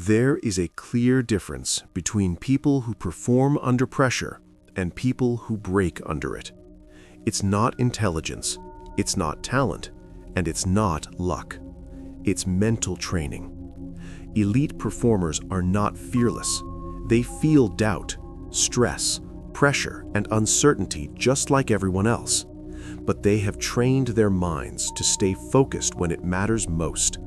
There is a clear difference between people who perform under pressure and people who break under it. It's not intelligence, it's not talent, and it's not luck. It's mental training. Elite performers are not fearless. They feel doubt, stress, pressure, and uncertainty just like everyone else. But they have trained their minds to stay focused when it matters most,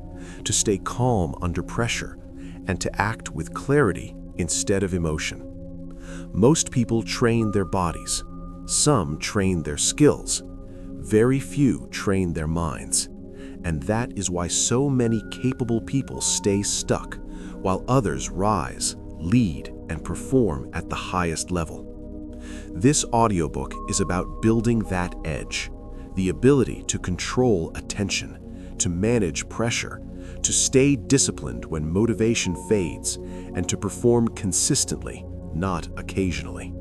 to stay calm under pressure, and to act with clarity instead of emotion. Most people train their bodies. Some train their skills. Very few train their minds. And that is why so many capable people stay stuck, while others rise, lead, and perform at the highest level. This audiobook is about building that edge, the ability to control attention, to manage pressure, to stay disciplined when motivation fades, and to perform consistently, not occasionally.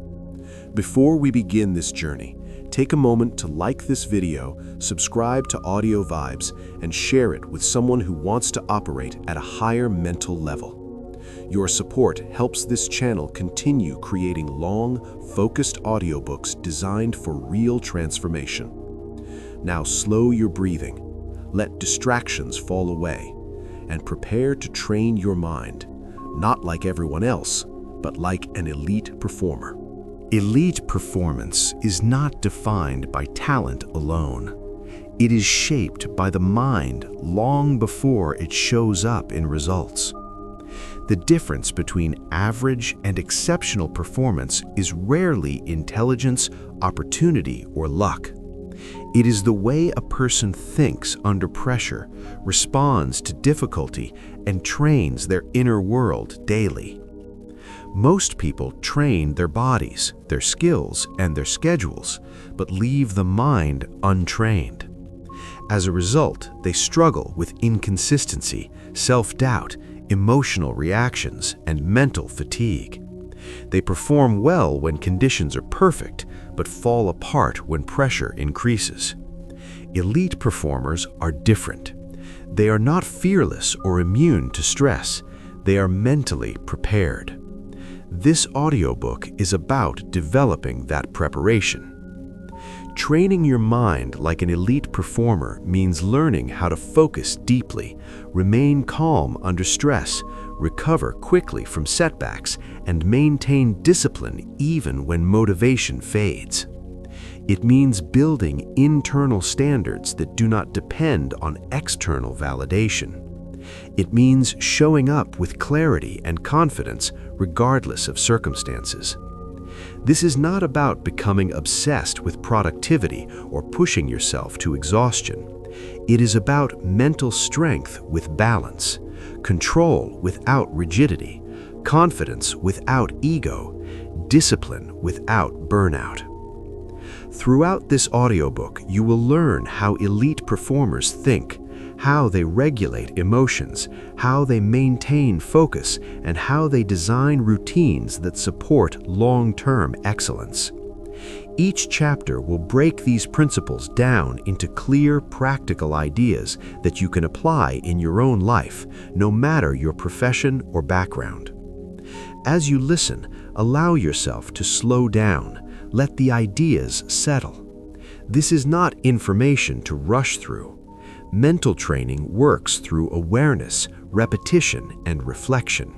Before we begin this journey, take a moment to like this video, subscribe to Audio Vibes, and share it with someone who wants to operate at a higher mental level. Your support helps this channel continue creating long, focused audiobooks designed for real transformation. Now slow your breathing, let distractions fall away, and prepare to train your mind, not like everyone else, but like an elite performer. Elite performance is not defined by talent alone. It is shaped by the mind long before it shows up in results. The difference between average and exceptional performance is rarely intelligence, opportunity, or luck. It is the way a person thinks under pressure, responds to difficulty, and trains their inner world daily. Most people train their bodies, their skills, and their schedules, but leave the mind untrained. As a result, they struggle with inconsistency, self-doubt, emotional reactions, and mental fatigue. They perform well when conditions are perfect, but fall apart when pressure increases. Elite performers are different. They are not fearless or immune to stress. They are mentally prepared. This audiobook is about developing that preparation. Training your mind like an elite performer means learning how to focus deeply, remain calm under stress, recover quickly from setbacks, and maintain discipline even when motivation fades. It means building internal standards that do not depend on external validation. It means showing up with clarity and confidence regardless of circumstances. This is not about becoming obsessed with productivity or pushing yourself to exhaustion. It is about mental strength with balance, control without rigidity, confidence without ego, discipline without burnout. Throughout this audiobook, you will learn how elite performers think, how they regulate emotions, how they maintain focus, and how they design routines that support long-term excellence. Each chapter will break these principles down into clear, practical ideas that you can apply in your own life, no matter your profession or background. As you listen, allow yourself to slow down. Let the ideas settle. This is not information to rush through. Mental training works through awareness, repetition, and reflection.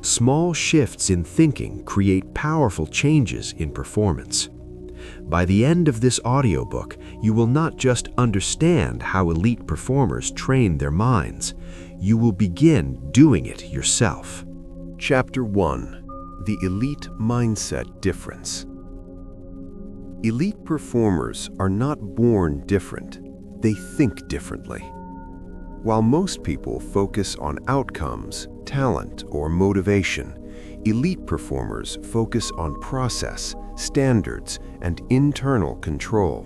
Small shifts in thinking create powerful changes in performance. By the end of this audiobook, you will not just understand how elite performers train their minds, you will begin doing it yourself. Chapter 1: The Elite Mindset Difference. Elite performers are not born different. They think differently. While most people focus on outcomes, talent, or motivation, elite performers focus on process, standards, and internal control.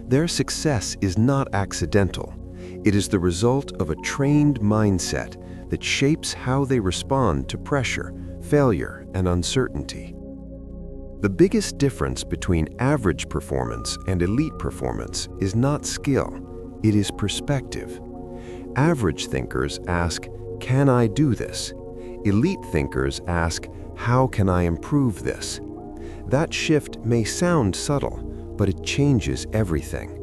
Their success is not accidental. It is the result of a trained mindset that shapes how they respond to pressure, failure, and uncertainty. The biggest difference between average performance and elite performance is not skill, it is perspective. Average thinkers ask, "Can I do this?" Elite thinkers ask, "How can I improve this?" That shift may sound subtle, but it changes everything.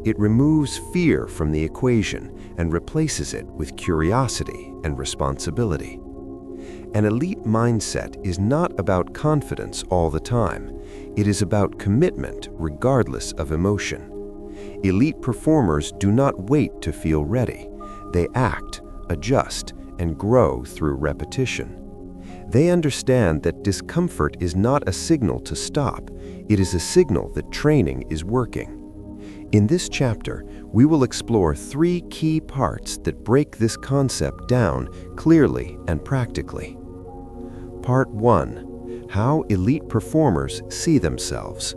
It removes fear from the equation and replaces it with curiosity and responsibility. An elite mindset is not about confidence all the time. It is about commitment regardless of emotion. Elite performers do not wait to feel ready. They act, adjust, and grow through repetition. They understand that discomfort is not a signal to stop. It is a signal that training is working. In this chapter, we will explore 3 key parts that break this concept down clearly and practically. Part 1. How elite performers see themselves.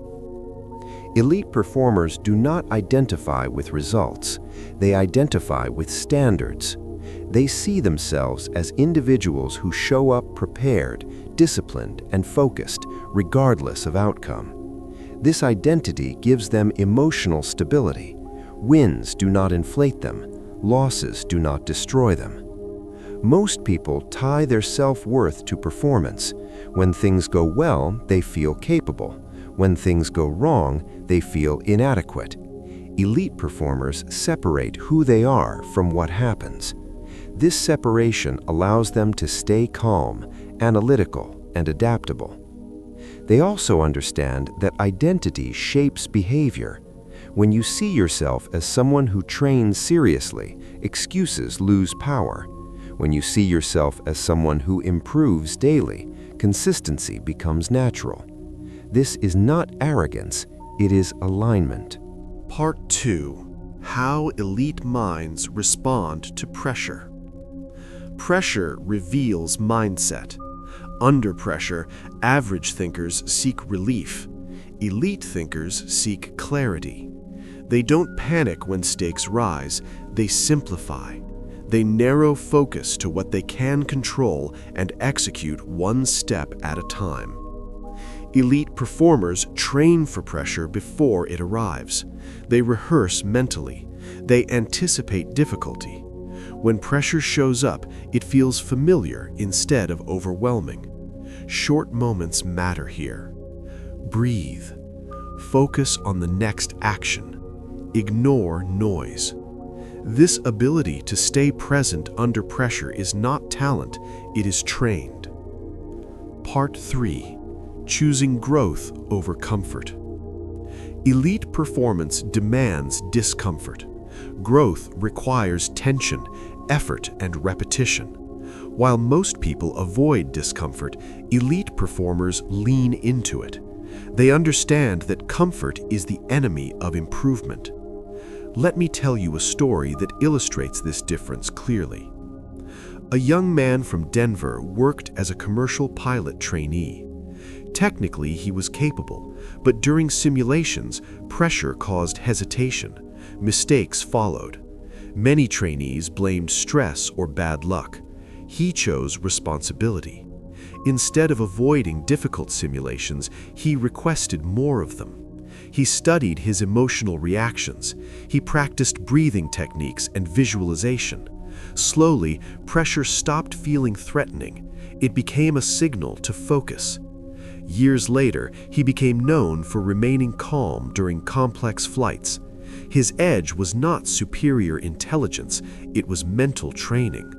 Elite performers do not identify with results. They identify with standards. They see themselves as individuals who show up prepared, disciplined, and focused, regardless of outcome. This identity gives them emotional stability. Wins do not inflate them. Losses do not destroy them. Most people tie their self-worth to performance. When things go well, they feel capable. When things go wrong, they feel inadequate. Elite performers separate who they are from what happens. This separation allows them to stay calm, analytical, and adaptable. They also understand that identity shapes behavior. When you see yourself as someone who trains seriously, excuses lose power. When you see yourself as someone who improves daily, consistency becomes natural. This is not arrogance, it is alignment. Part 2. How elite minds respond to pressure. Pressure reveals mindset. Under pressure, average thinkers seek relief. Elite thinkers seek clarity. They don't panic when stakes rise, they simplify. They narrow focus to what they can control and execute one step at a time. Elite performers train for pressure before it arrives. They rehearse mentally. They anticipate difficulty. When pressure shows up, it feels familiar instead of overwhelming. Short moments matter here. Breathe. Focus on the next action. Ignore noise. This ability to stay present under pressure is not talent, it is trained. Part 3. Choosing growth over comfort. Elite performance demands discomfort. Growth requires tension, effort, and repetition. While most people avoid discomfort, elite performers lean into it. They understand that comfort is the enemy of improvement. Let me tell you a story that illustrates this difference clearly. A young man from Denver worked as a commercial pilot trainee. Technically, he was capable, but during simulations, pressure caused hesitation. Mistakes followed. Many trainees blamed stress or bad luck. He chose responsibility. Instead of avoiding difficult simulations, he requested more of them. He studied his emotional reactions. He practiced breathing techniques and visualization. Slowly, pressure stopped feeling threatening. It became a signal to focus. Years later, he became known for remaining calm during complex flights. His edge was not superior intelligence, it was mental training.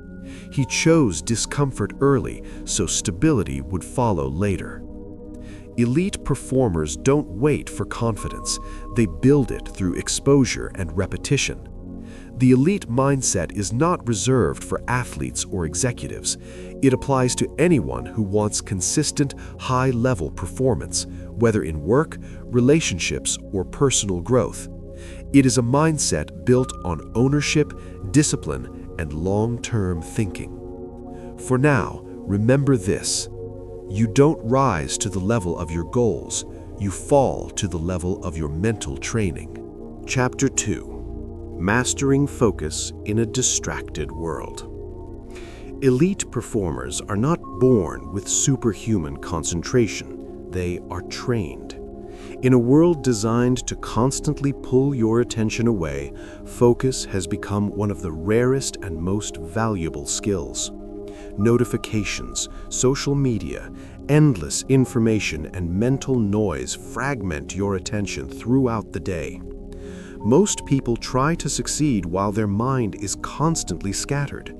He chose discomfort early, so stability would follow later. Elite performers don't wait for confidence, they build it through exposure and repetition. The elite mindset is not reserved for athletes or executives. It applies to anyone who wants consistent, high-level performance, whether in work, relationships, or personal growth. It is a mindset built on ownership, discipline, and long-term thinking. For now, remember this: you don't rise to the level of your goals, you fall to the level of your mental training. Chapter 2. Mastering Focus in a Distracted World. Elite performers are not born with superhuman concentration, they are trained. In a world designed to constantly pull your attention away, focus has become one of the rarest and most valuable skills. Notifications, social media, endless information, and mental noise fragment your attention throughout the day. Most people try to succeed while their mind is constantly scattered.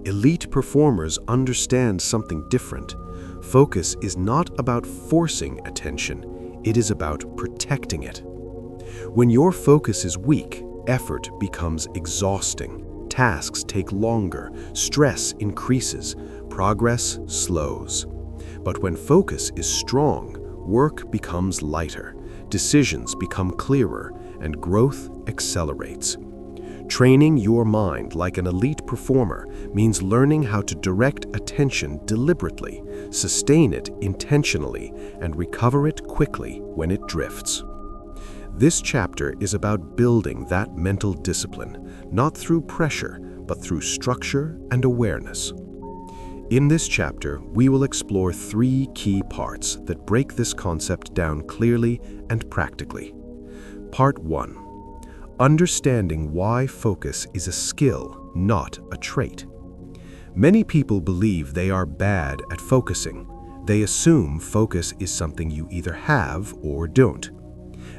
Elite performers understand something different. Focus is not about forcing attention, it is about protecting it. When your focus is weak, effort becomes exhausting. Tasks take longer, stress increases, progress slows. But when focus is strong, work becomes lighter, decisions become clearer, and growth accelerates. Training your mind like an elite performer means learning how to direct attention deliberately, sustain it intentionally, and recover it quickly when it drifts. This chapter is about building that mental discipline, not through pressure, but through structure and awareness. In this chapter, we will explore 3 key parts that break this concept down clearly and practically. Part 1. Understanding why focus is a skill, not a trait. Many people believe they are bad at focusing. They assume focus is something you either have or don't.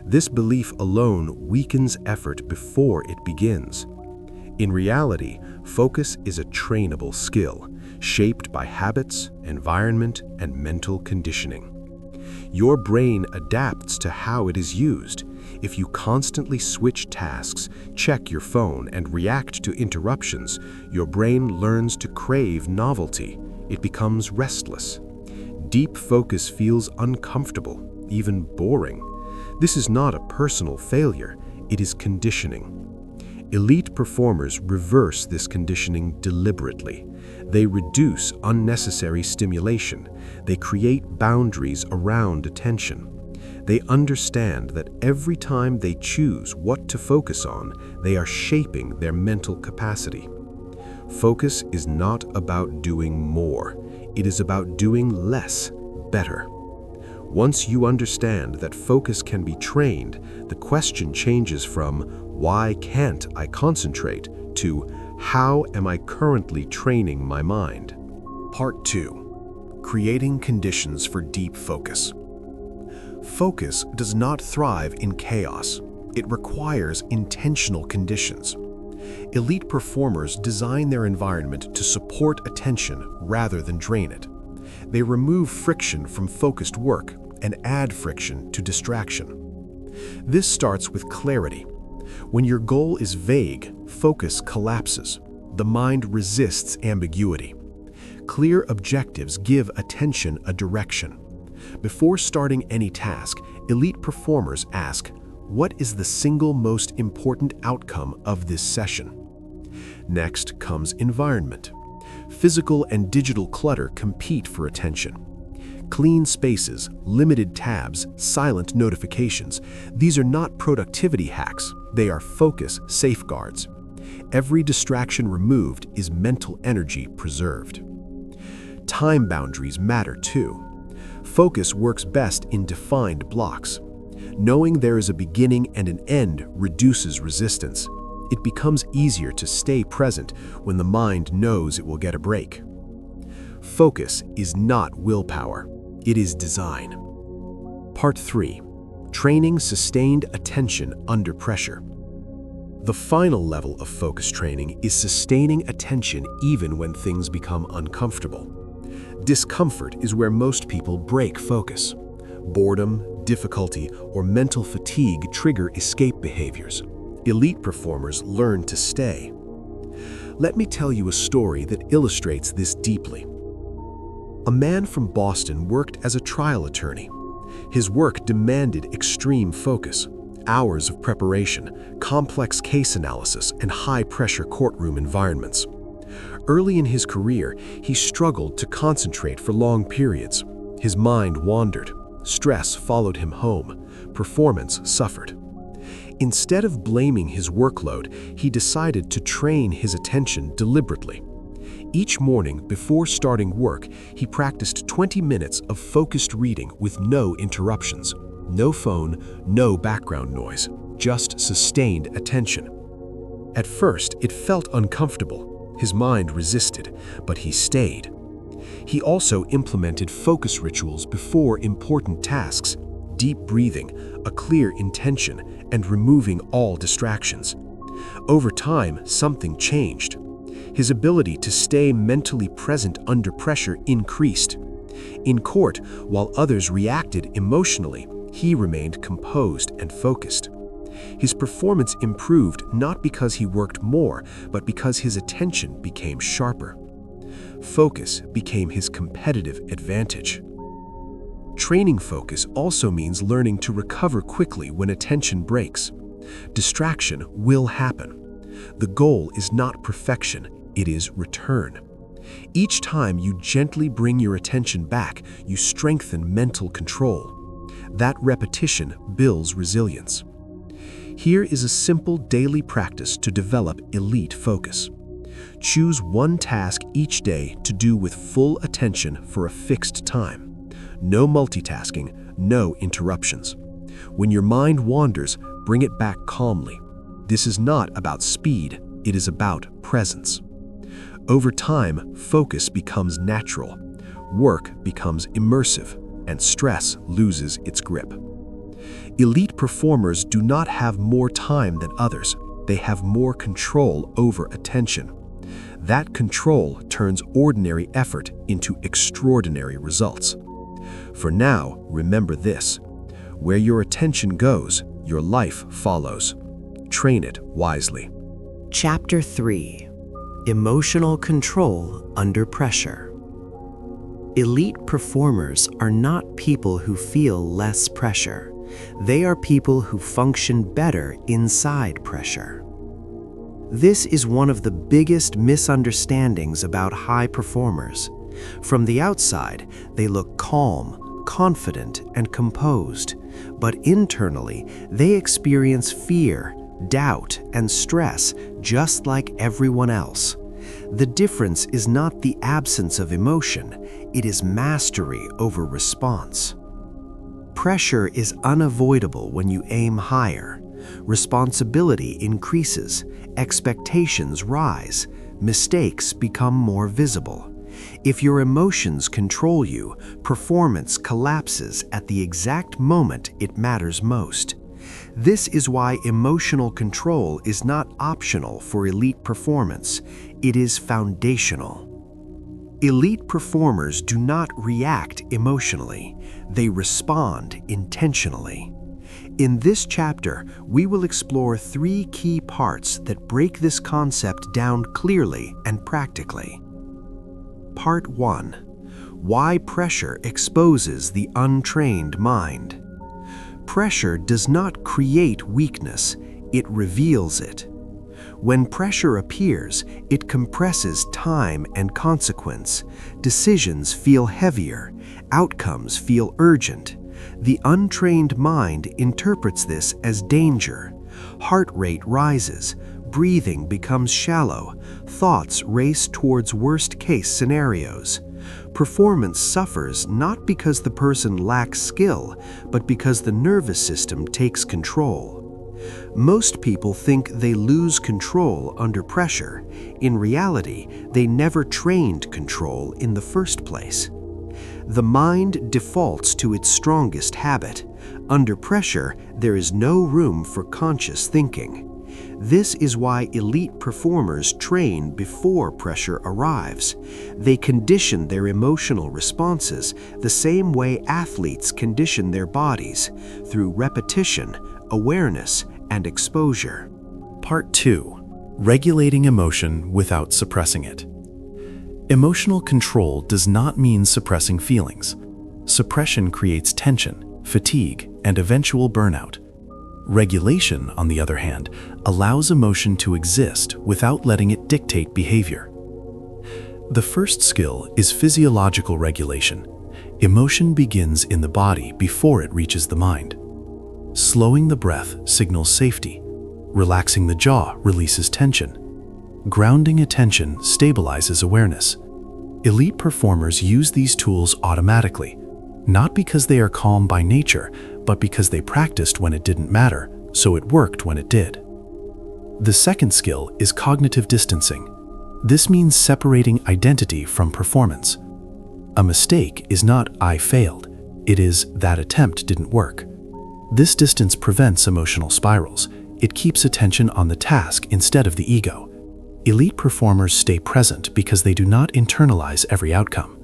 This belief alone weakens effort before it begins. In reality, focus is a trainable skill, shaped by habits, environment, and mental conditioning. Your brain adapts to how it is used. If you constantly switch tasks, check your phone, and react to interruptions, your brain learns to crave novelty. It becomes restless. Deep focus feels uncomfortable, even boring. This is not a personal failure, it is conditioning. Elite performers reverse this conditioning deliberately. They reduce unnecessary stimulation. They create boundaries around attention. They understand that every time they choose what to focus on, they are shaping their mental capacity. Focus is not about doing more. It is about doing less, better. Once you understand that focus can be trained, the question changes from "Why can't I concentrate?" to "How am I currently training my mind?" Part 2. Creating conditions for deep focus. Focus does not thrive in chaos. It requires intentional conditions. Elite performers design their environment to support attention rather than drain it. They remove friction from focused work and add friction to distraction. This starts with clarity. When your goal is vague, focus collapses. The mind resists ambiguity. Clear objectives give attention a direction. Before starting any task, elite performers ask, "What is the single most important outcome of this session?" Next comes environment. Physical and digital clutter compete for attention. Clean spaces, limited tabs, silent notifications. These are not productivity hacks. They are focus safeguards. Every distraction removed is mental energy preserved. Time boundaries matter too. Focus works best in defined blocks. Knowing there is a beginning and an end reduces resistance. It becomes easier to stay present when the mind knows it will get a break. Focus is not willpower. It is design. Part 3. Training sustained attention under pressure. The final level of focus training is sustaining attention even when things become uncomfortable. Discomfort is where most people break focus. Boredom, difficulty, or mental fatigue trigger escape behaviors. Elite performers learn to stay. Let me tell you a story that illustrates this deeply. A man from Boston worked as a trial attorney. His work demanded extreme focus, hours of preparation, complex case analysis, and high-pressure courtroom environments. Early in his career, he struggled to concentrate for long periods. His mind wandered. Stress followed him home. Performance suffered. Instead of blaming his workload, he decided to train his attention deliberately. Each morning, before starting work, he practiced 20 minutes of focused reading with no interruptions. No phone, no background noise, just sustained attention. At first, it felt uncomfortable. His mind resisted, but he stayed. He also implemented focus rituals before important tasks, deep breathing, a clear intention, and removing all distractions. Over time, something changed. His ability to stay mentally present under pressure increased. In court, while others reacted emotionally, he remained composed and focused. His performance improved not because he worked more, but because his attention became sharper. Focus became his competitive advantage. Training focus also means learning to recover quickly when attention breaks. Distraction will happen. The goal is not perfection, it is return. Each time you gently bring your attention back, you strengthen mental control. That repetition builds resilience. Here is a simple daily practice to develop elite focus. Choose one task each day to do with full attention for a fixed time. No multitasking, no interruptions. When your mind wanders, bring it back calmly. This is not about speed, it is about presence. Over time, focus becomes natural, work becomes immersive, and stress loses its grip. Elite performers do not have more time than others, they have more control over attention. That control turns ordinary effort into extraordinary results. For now, remember this: where your attention goes, your life follows. Train it wisely. Chapter 3: Emotional Control Under Pressure. Elite performers are not people who feel less pressure. They are people who function better inside pressure. This is one of the biggest misunderstandings about high performers. From the outside, they look calm, confident, and composed, but internally, they experience fear, doubt, and stress just like everyone else. The difference is not the absence of emotion, it is mastery over response. Pressure is unavoidable when you aim higher. Responsibility increases, expectations rise, mistakes become more visible. If your emotions control you, performance collapses at the exact moment it matters most. This is why emotional control is not optional for elite performance, it is foundational. Elite performers do not react emotionally, they respond intentionally. In this chapter, we will explore 3 key parts that break this concept down clearly and practically. Part 1: Why pressure exposes the untrained mind. Pressure does not create weakness, it reveals it. When pressure appears, it compresses time and consequence. Decisions feel heavier, outcomes feel urgent. The untrained mind interprets this as danger. Heart rate rises, breathing becomes shallow, thoughts race towards worst-case scenarios. Performance suffers not because the person lacks skill, but because the nervous system takes control. Most people think they lose control under pressure. In reality, they never trained control in the first place. The mind defaults to its strongest habit. Under pressure, there is no room for conscious thinking. This is why elite performers train before pressure arrives. They condition their emotional responses the same way athletes condition their bodies, through repetition, awareness, and exposure. Part 2: Regulating emotion without suppressing it. Emotional control does not mean suppressing feelings. Suppression creates tension, fatigue, and eventual burnout. Regulation, on the other hand, allows emotion to exist without letting it dictate behavior. The first skill is physiological regulation. Emotion begins in the body before it reaches the mind. Slowing the breath signals safety. Relaxing the jaw releases tension. Grounding attention stabilizes awareness. Elite performers use these tools automatically, not because they are calm by nature, but because they practiced when it didn't matter, so it worked when it did. The second skill is cognitive distancing. This means separating identity from performance. A mistake is not "I failed," it is "that attempt didn't work." This distance prevents emotional spirals. It keeps attention on the task instead of the ego. Elite performers stay present because they do not internalize every outcome.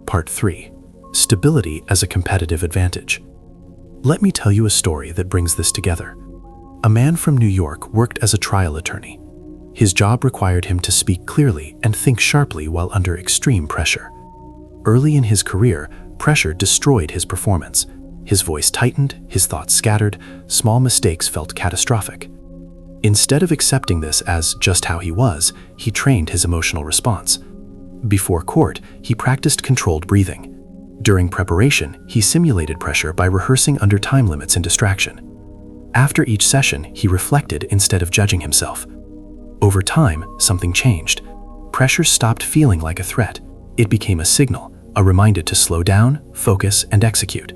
Part 3. Stability as a competitive advantage. Let me tell you a story that brings this together. A man from New York worked as a trial attorney. His job required him to speak clearly and think sharply while under extreme pressure. Early in his career, pressure destroyed his performance. His voice tightened, his thoughts scattered, small mistakes felt catastrophic. Instead of accepting this as just how he was, he trained his emotional response. Before court, he practiced controlled breathing. During preparation, he simulated pressure by rehearsing under time limits and distraction. After each session, he reflected instead of judging himself. Over time, something changed. Pressure stopped feeling like a threat. It became a signal, a reminder to slow down, focus, and execute.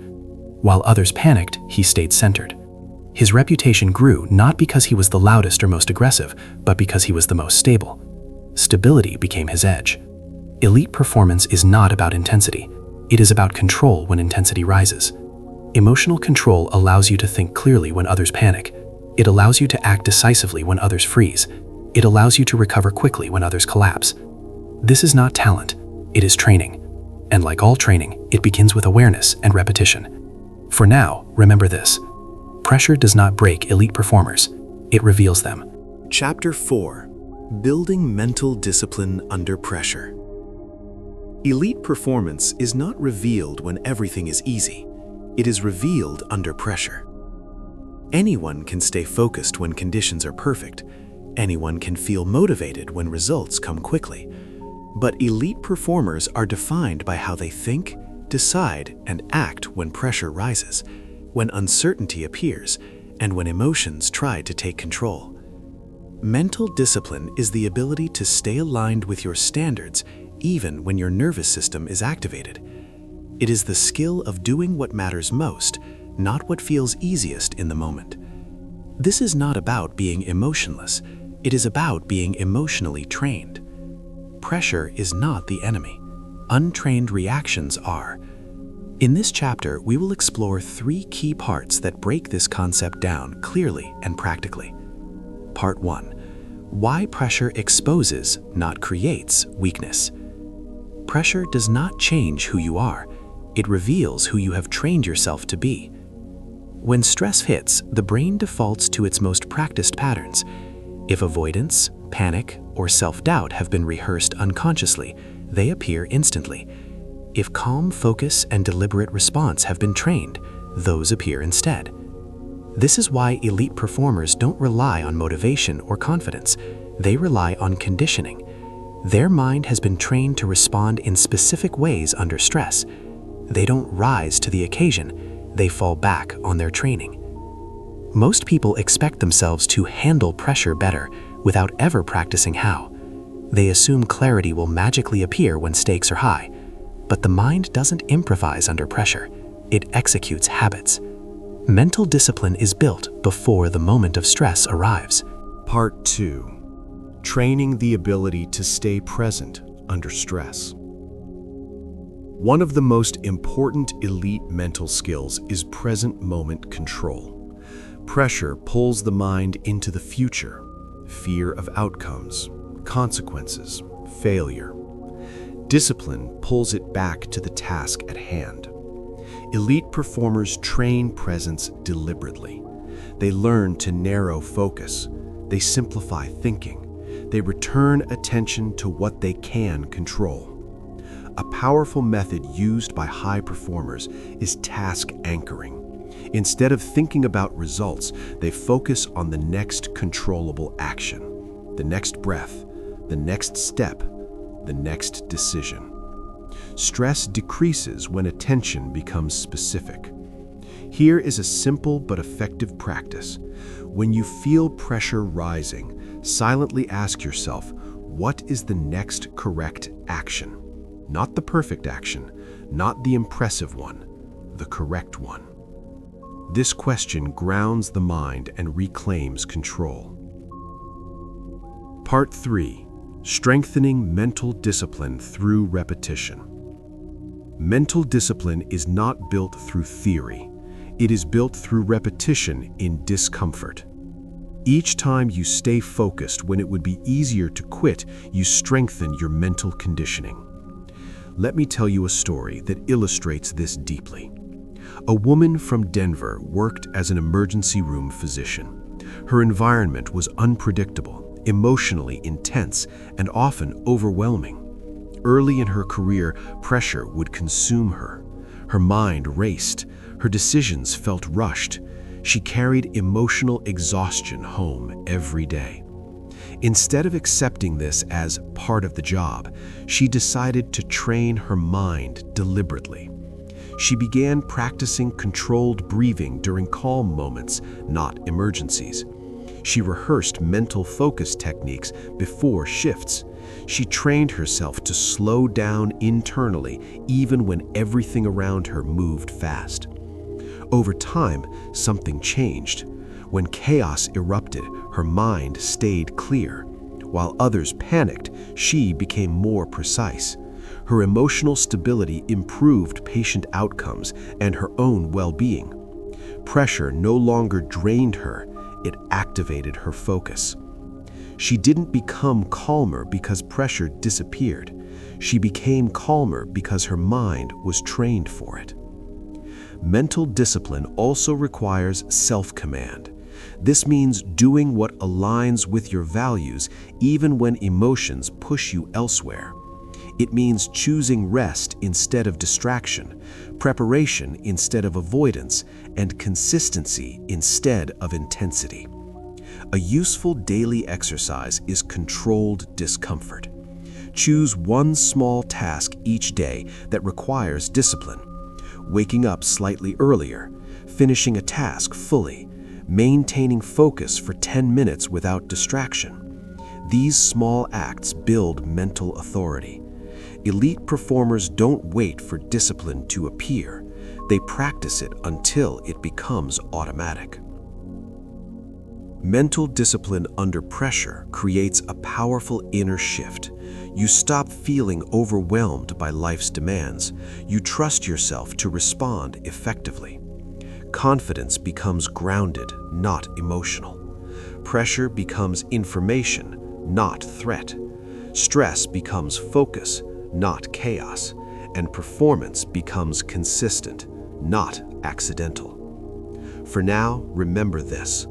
While others panicked, he stayed centered. His reputation grew not because he was the loudest or most aggressive, but because he was the most stable. Stability became his edge. Elite performance is not about intensity. It is about control when intensity rises. Emotional control allows you to think clearly when others panic. It allows you to act decisively when others freeze. It allows you to recover quickly when others collapse. This is not talent, it is training. And like all training, it begins with awareness and repetition. For now, remember this. Pressure does not break elite performers, it reveals them. Chapter 4. Building Mental Discipline Under Pressure. Elite performance is not revealed when everything is easy. It is revealed under pressure. Anyone can stay focused when conditions are perfect. Anyone can feel motivated when results come quickly. But elite performers are defined by how they think, decide, and act when pressure rises, when uncertainty appears, and when emotions try to take control. Mental discipline is the ability to stay aligned with your standards even when your nervous system is activated. It is the skill of doing what matters most, not what feels easiest in the moment. This is not about being emotionless. It is about being emotionally trained. Pressure is not the enemy. Untrained reactions are. In this chapter, we will explore 3 key parts that break this concept down clearly and practically. Part 1. Why pressure exposes, not creates, weakness. Pressure does not change who you are. It reveals who you have trained yourself to be. When stress hits, the brain defaults to its most practiced patterns. If avoidance, panic, or self-doubt have been rehearsed unconsciously, they appear instantly. If calm focus and deliberate response have been trained, those appear instead. This is why elite performers don't rely on motivation or confidence. They rely on conditioning. Their mind has been trained to respond in specific ways under stress. They don't rise to the occasion. They fall back on their training. Most people expect themselves to handle pressure better without ever practicing how. They assume clarity will magically appear when stakes are high. But the mind doesn't improvise under pressure. It executes habits. Mental discipline is built before the moment of stress arrives. Part 2. Training the ability to stay present under stress. One of the most important elite mental skills is present moment control. Pressure pulls the mind into the future, fear of outcomes, consequences, failure. Discipline pulls it back to the task at hand. Elite performers train presence deliberately. They learn to narrow focus. They simplify thinking. They return attention to what they can control. A powerful method used by high performers is task anchoring. Instead of thinking about results, they focus on the next controllable action, the next breath, the next step, the next decision. Stress decreases when attention becomes specific. Here is a simple but effective practice. When you feel pressure rising, silently ask yourself, what is the next correct action? Not the perfect action, not the impressive one, the correct one. This question grounds the mind and reclaims control. Part 3. Strengthening mental discipline through repetition. Mental discipline is not built through theory. It is built through repetition in discomfort. Each time you stay focused when it would be easier to quit, you strengthen your mental conditioning. Let me tell you a story that illustrates this deeply. A woman from Denver worked as an emergency room physician. Her environment was unpredictable, emotionally intense, and often overwhelming. Early in her career, pressure would consume her. Her mind raced. Her decisions felt rushed. She carried emotional exhaustion home every day. Instead of accepting this as part of the job, she decided to train her mind deliberately. She began practicing controlled breathing during calm moments, not emergencies. She rehearsed mental focus techniques before shifts. She trained herself to slow down internally even when everything around her moved fast. Over time, something changed. When chaos erupted, her mind stayed clear. While others panicked, she became more precise. Her emotional stability improved patient outcomes and her own well-being. Pressure no longer drained her, it activated her focus. She didn't become calmer because pressure disappeared. She became calmer because her mind was trained for it. Mental discipline also requires self-command. This means doing what aligns with your values even when emotions push you elsewhere. It means choosing rest instead of distraction, preparation instead of avoidance, and consistency instead of intensity. A useful daily exercise is controlled discomfort. Choose one small task each day that requires discipline. Waking up slightly earlier, finishing a task fully, maintaining focus for 10 minutes without distraction. These small acts build mental authority. Elite performers don't wait for discipline to appear. They practice it until it becomes automatic. Mental discipline under pressure creates a powerful inner shift. You stop feeling overwhelmed by life's demands. You trust yourself to respond effectively. Confidence becomes grounded, not emotional. Pressure becomes information, not threat. Stress becomes focus, not chaos. And performance becomes consistent, not accidental. For now, remember this.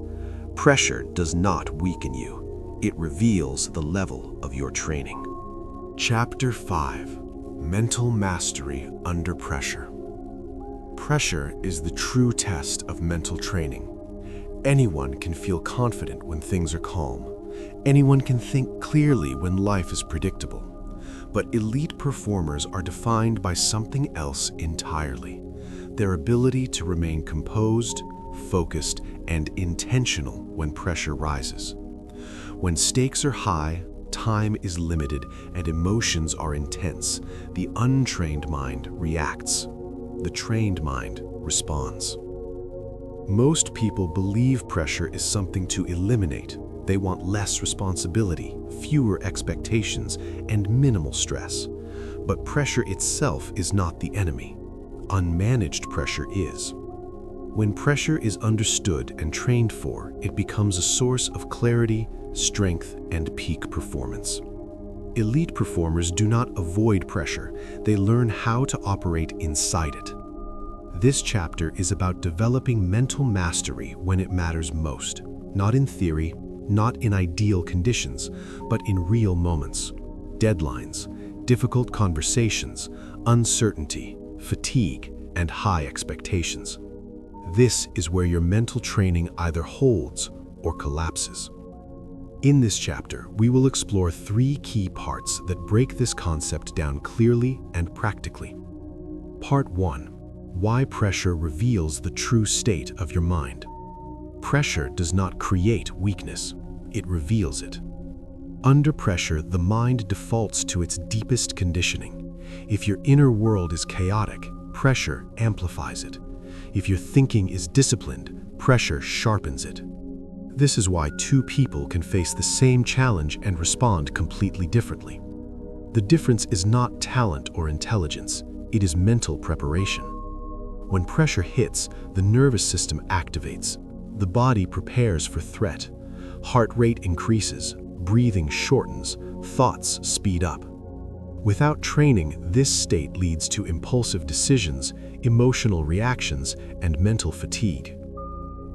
Pressure does not weaken you. It reveals the level of your training. Chapter 5. Mental Mastery Under Pressure. Pressure is the true test of mental training. Anyone can feel confident when things are calm. Anyone can think clearly when life is predictable. But elite performers are defined by something else entirely: their ability to remain composed, focused, and intentional when pressure rises. When stakes are high, time is limited, and emotions are intense, the untrained mind reacts. The trained mind responds. Most people believe pressure is something to eliminate. They want less responsibility, fewer expectations, and minimal stress. But pressure itself is not the enemy. Unmanaged pressure is. When pressure is understood and trained for, it becomes a source of clarity, strength, and peak performance. Elite performers do not avoid pressure, they learn how to operate inside it. This chapter is about developing mental mastery when it matters most, not in theory, not in ideal conditions, but in real moments. Deadlines, difficult conversations, uncertainty, fatigue, and high expectations. This is where your mental training either holds or collapses. In this chapter, we will explore 3 key parts that break this concept down clearly and practically. Part 1. Why pressure reveals the true state of your mind. Pressure does not create weakness, it reveals it. Under pressure, the mind defaults to its deepest conditioning. If your inner world is chaotic, pressure amplifies it. If your thinking is disciplined, pressure sharpens it. This is why 2 people can face the same challenge and respond completely differently. The difference is not talent or intelligence, it is mental preparation. When pressure hits, the nervous system activates. The body prepares for threat. Heart rate increases, breathing shortens, thoughts speed up. Without training, this state leads to impulsive decisions, emotional reactions, and mental fatigue.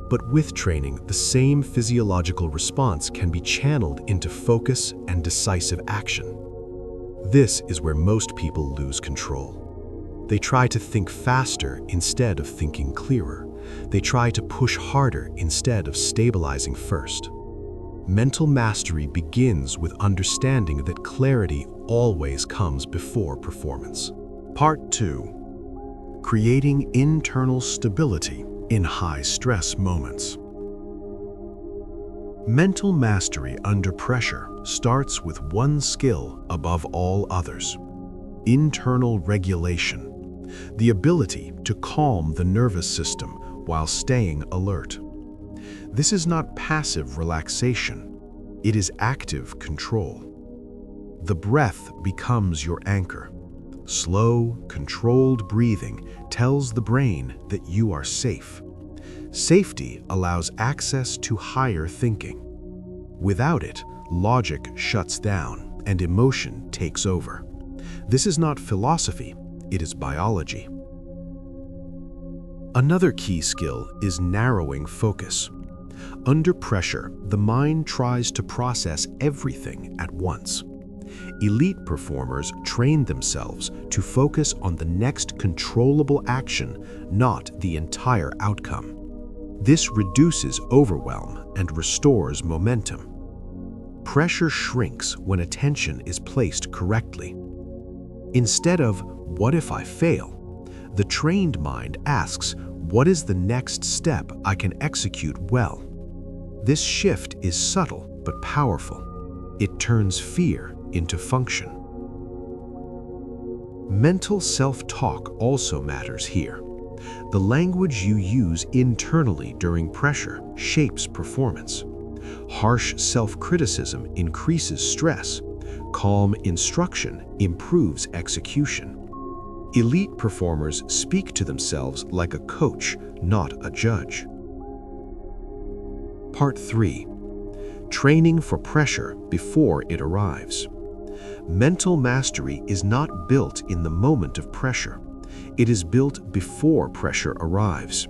But with training, the same physiological response can be channeled into focus and decisive action. This is where most people lose control. They try to think faster instead of thinking clearer. They try to push harder instead of stabilizing first. Mental mastery begins with understanding that clarity always comes before performance. Part 2. Creating internal stability in high-stress moments. Mental mastery under pressure starts with one skill above all others: internal regulation, the ability to calm the nervous system while staying alert. This is not passive relaxation, it is active control. The breath becomes your anchor. Slow, controlled breathing tells the brain that you are safe. Safety allows access to higher thinking. Without it, logic shuts down and emotion takes over. This is not philosophy, it is biology. Another key skill is narrowing focus. Under pressure, the mind tries to process everything at once. Elite performers train themselves to focus on the next controllable action, not the entire outcome. This reduces overwhelm and restores momentum. Pressure shrinks when attention is placed correctly. Instead of, "What if I fail?" the trained mind asks, "What is the next step I can execute well?" This shift is subtle but powerful. It turns fear into function. Mental self-talk also matters here. The language you use internally during pressure shapes performance. Harsh self-criticism increases stress. Calm instruction improves execution. Elite performers speak to themselves like a coach, not a judge. Part 3. Training for pressure before it arrives. Mental mastery is not built in the moment of pressure. It is built before pressure arrives.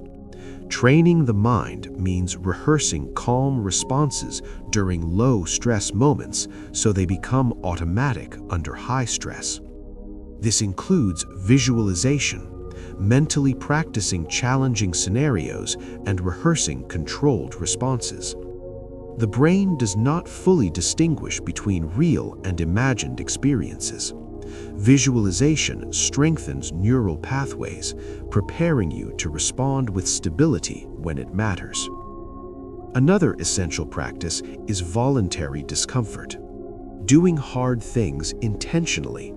Training the mind means rehearsing calm responses during low-stress moments so they become automatic under high stress. This includes visualization, mentally practicing challenging scenarios, and rehearsing controlled responses. The brain does not fully distinguish between real and imagined experiences. Visualization strengthens neural pathways, preparing you to respond with stability when it matters. Another essential practice is voluntary discomfort. Doing hard things intentionally,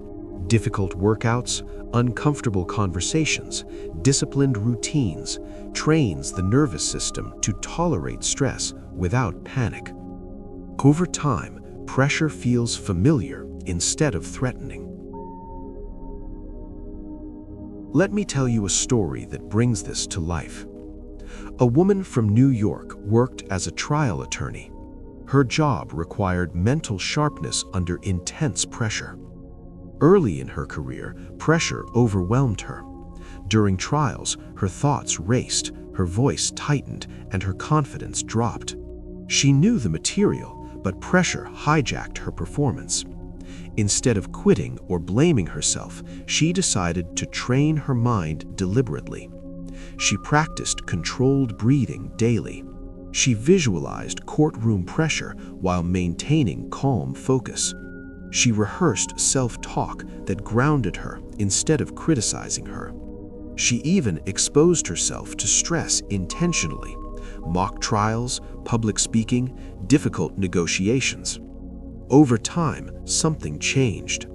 difficult workouts, uncomfortable conversations, disciplined routines, trains the nervous system to tolerate stress without panic. Over time, pressure feels familiar instead of threatening. Let me tell you a story that brings this to life. A woman from New York worked as a trial attorney. Her job required mental sharpness under intense pressure. Early in her career, pressure overwhelmed her. During trials, her thoughts raced, her voice tightened, and her confidence dropped. She knew the material, but pressure hijacked her performance. Instead of quitting or blaming herself, she decided to train her mind deliberately. She practiced controlled breathing daily. She visualized courtroom pressure while maintaining calm focus. She rehearsed self-talk that grounded her instead of criticizing her. She even exposed herself to stress intentionally: mock trials, public speaking, difficult negotiations. Over time, something changed.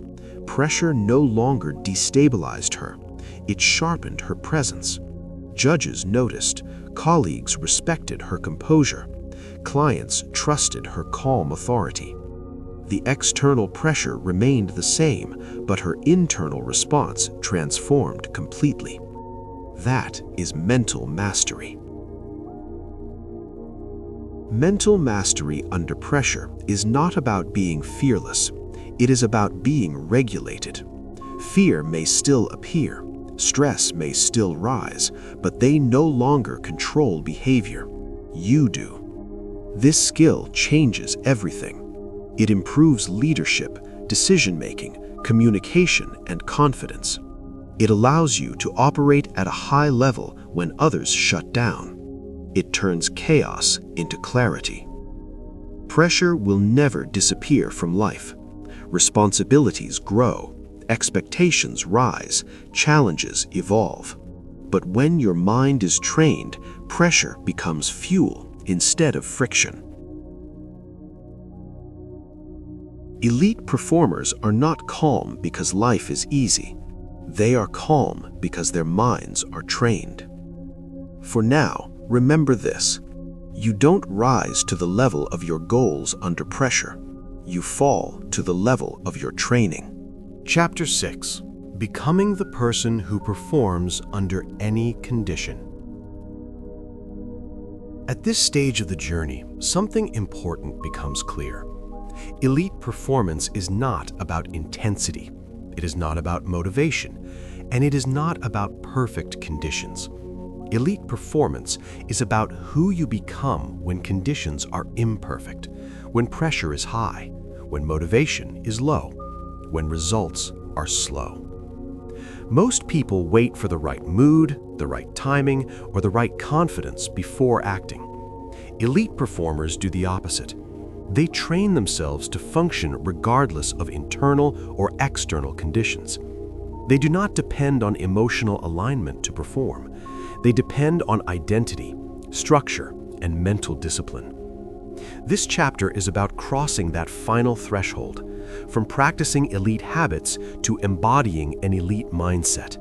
Pressure no longer destabilized her. It sharpened her presence. Judges noticed, colleagues respected her composure, clients trusted her calm authority. The external pressure remained the same, but her internal response transformed completely. That is mental mastery. Mental mastery under pressure is not about being fearless. It is about being regulated. Fear may still appear, stress may still rise, but they no longer control behavior. You do. This skill changes everything. It improves leadership, decision-making, communication, and confidence. It allows you to operate at a high level when others shut down. It turns chaos into clarity. Pressure will never disappear from life. Responsibilities grow, expectations rise, challenges evolve. But when your mind is trained, pressure becomes fuel instead of friction. Elite performers are not calm because life is easy. They are calm because their minds are trained. For now, remember this: you don't rise to the level of your goals under pressure. You fall to the level of your training. Chapter 6: Becoming the person who performs under any condition. At this stage of the journey, something important becomes clear. Elite performance is not about intensity. It is not about motivation, and it is not about perfect conditions. Elite performance is about who you become when conditions are imperfect, when pressure is high, when motivation is low, when results are slow. Most people wait for the right mood, the right timing, or the right confidence before acting. Elite performers do the opposite. They train themselves to function regardless of internal or external conditions. They do not depend on emotional alignment to perform. They depend on identity, structure, and mental discipline. This chapter is about crossing that final threshold, from practicing elite habits to embodying an elite mindset.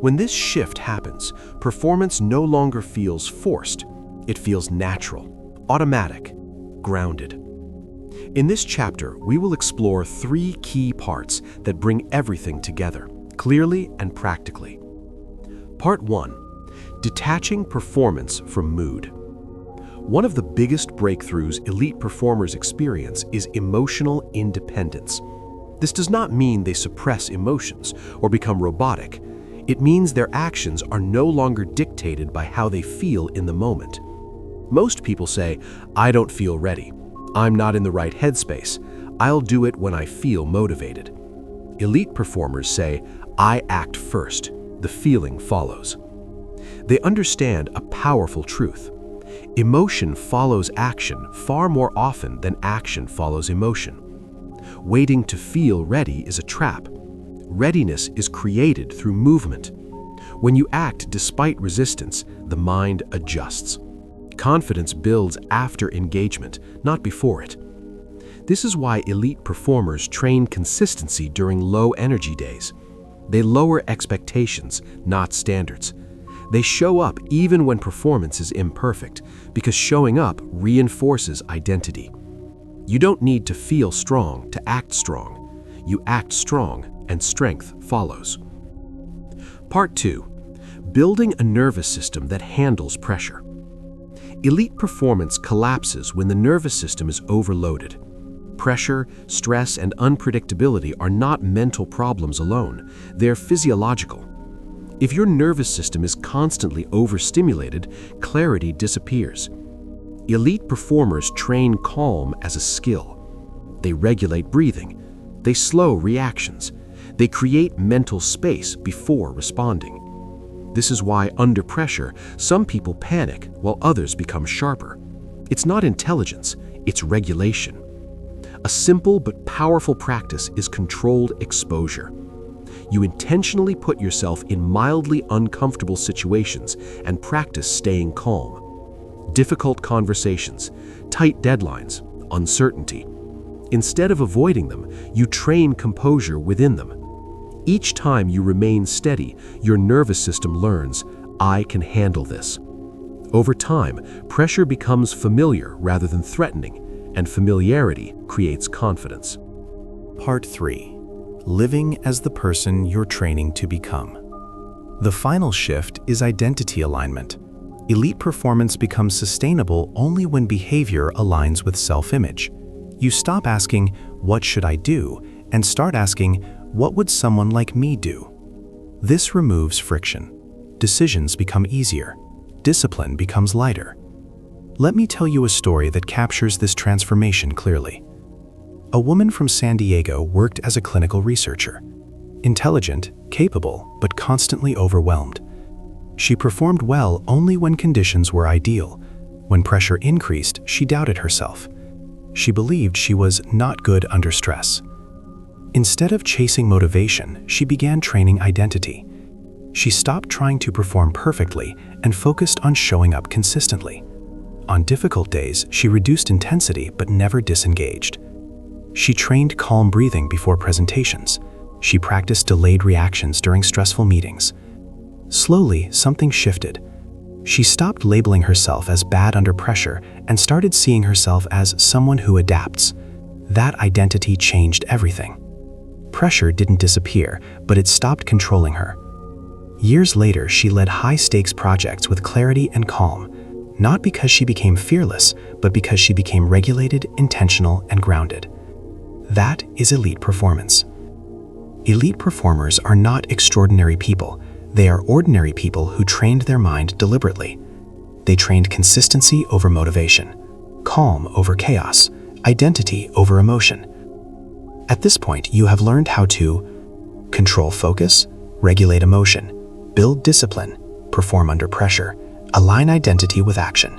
When this shift happens, performance no longer feels forced. It feels natural, automatic, grounded. In this chapter, we will explore 3 key parts that bring everything together, clearly and practically. Part 1. Detaching performance from mood. One of the biggest breakthroughs elite performers experience is emotional independence. This does not mean they suppress emotions or become robotic. It means their actions are no longer dictated by how they feel in the moment. Most people say, "I don't feel ready. I'm not in the right headspace. I'll do it when I feel motivated." Elite performers say, "I act first. The feeling follows." They understand a powerful truth. Emotion follows action far more often than action follows emotion. Waiting to feel ready is a trap. Readiness is created through movement. When you act despite resistance, the mind adjusts. Confidence builds after engagement, not before it. This is why elite performers train consistency during low energy days. They lower expectations, not standards. They show up even when performance is imperfect, because showing up reinforces identity. You don't need to feel strong to act strong. You act strong, and strength follows. Part 2. Building a nervous system that handles pressure. Elite performance collapses when the nervous system is overloaded. Pressure, stress, and unpredictability are not mental problems alone. They're physiological. If your nervous system is constantly overstimulated, clarity disappears. Elite performers train calm as a skill. They regulate breathing. They slow reactions. They create mental space before responding. This is why, under pressure, some people panic while others become sharper. It's not intelligence, it's regulation. A simple but powerful practice is controlled exposure. You intentionally put yourself in mildly uncomfortable situations and practice staying calm. Difficult conversations, tight deadlines, uncertainty. Instead of avoiding them, you train composure within them. Each time you remain steady, your nervous system learns, "I can handle this." Over time, pressure becomes familiar rather than threatening, and familiarity creates confidence. Part 3. Living as the person you're training to become. The final shift is identity alignment. Elite performance becomes sustainable only when behavior aligns with self-image. You stop asking, "What should I do?" and start asking, "What would someone like me do?" This removes friction. Decisions become easier. Discipline becomes lighter. Let me tell you a story that captures this transformation clearly. A woman from San Diego worked as a clinical researcher. Intelligent, capable, but constantly overwhelmed. She performed well only when conditions were ideal. When pressure increased, she doubted herself. She believed she was not good under stress. Instead of chasing motivation, she began training identity. She stopped trying to perform perfectly and focused on showing up consistently. On difficult days, she reduced intensity but never disengaged. She trained calm breathing before presentations. She practiced delayed reactions during stressful meetings. Slowly, something shifted. She stopped labeling herself as bad under pressure and started seeing herself as someone who adapts. That identity changed everything. Pressure didn't disappear, but it stopped controlling her. Years later, she led high-stakes projects with clarity and calm, not because she became fearless, but because she became regulated, intentional, and grounded. That is elite performance. Elite performers are not extraordinary people. They are ordinary people who trained their mind deliberately. They trained consistency over motivation, calm over chaos, identity over emotion. At this point, you have learned how to control focus, regulate emotion, build discipline, perform under pressure, align identity with action.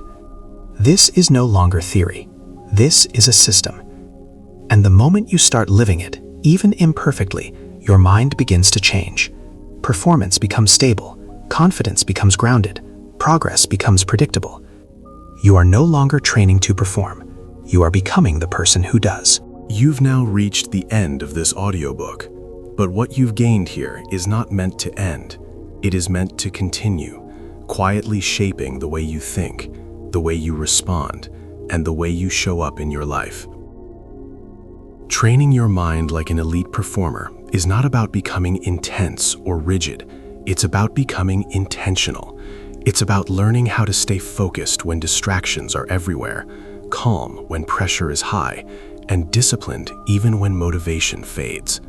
This is no longer theory. This is a system. And the moment you start living it, even imperfectly, your mind begins to change. Performance becomes stable, confidence becomes grounded, progress becomes predictable. You are no longer training to perform. You are becoming the person who does. You've now reached the end of this audiobook, but what you've gained here is not meant to end. It is meant to continue, quietly shaping the way you think, the way you respond, and the way you show up in your life. Training your mind like an elite performer is not about becoming intense or rigid. It's about becoming intentional. It's about learning how to stay focused when distractions are everywhere, calm when pressure is high, and disciplined even when motivation fades.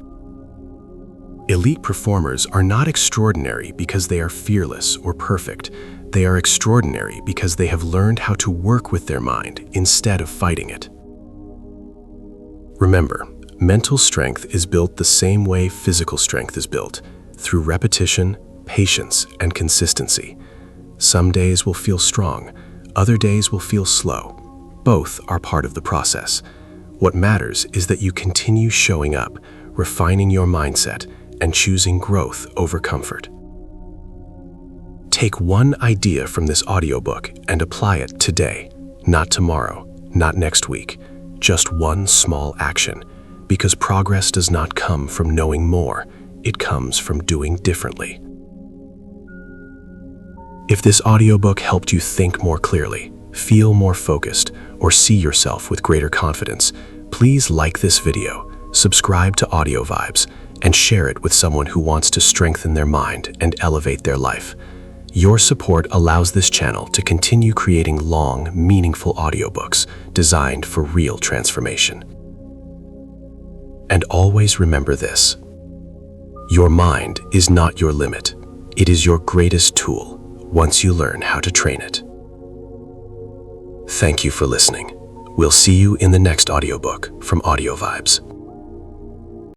Elite performers are not extraordinary because they are fearless or perfect. They are extraordinary because they have learned how to work with their mind instead of fighting it. Remember, mental strength is built the same way physical strength is built, through repetition, patience, and consistency. Some days will feel strong, other days will feel slow. Both are part of the process. What matters is that you continue showing up, refining your mindset, and choosing growth over comfort. Take one idea from this audiobook and apply it today, not tomorrow, not next week. Just one small action, because progress does not come from knowing more, it comes from doing differently. If this audiobook helped you think more clearly, feel more focused, or see yourself with greater confidence, please like this video, subscribe to Audio Vibes, and share it with someone who wants to strengthen their mind and elevate their life. Your support allows this channel to continue creating long, meaningful audiobooks designed for real transformation. And always remember this: your mind is not your limit. It is your greatest tool once you learn how to train it. Thank you for listening. We'll see you in the next audiobook from Audio Vibes.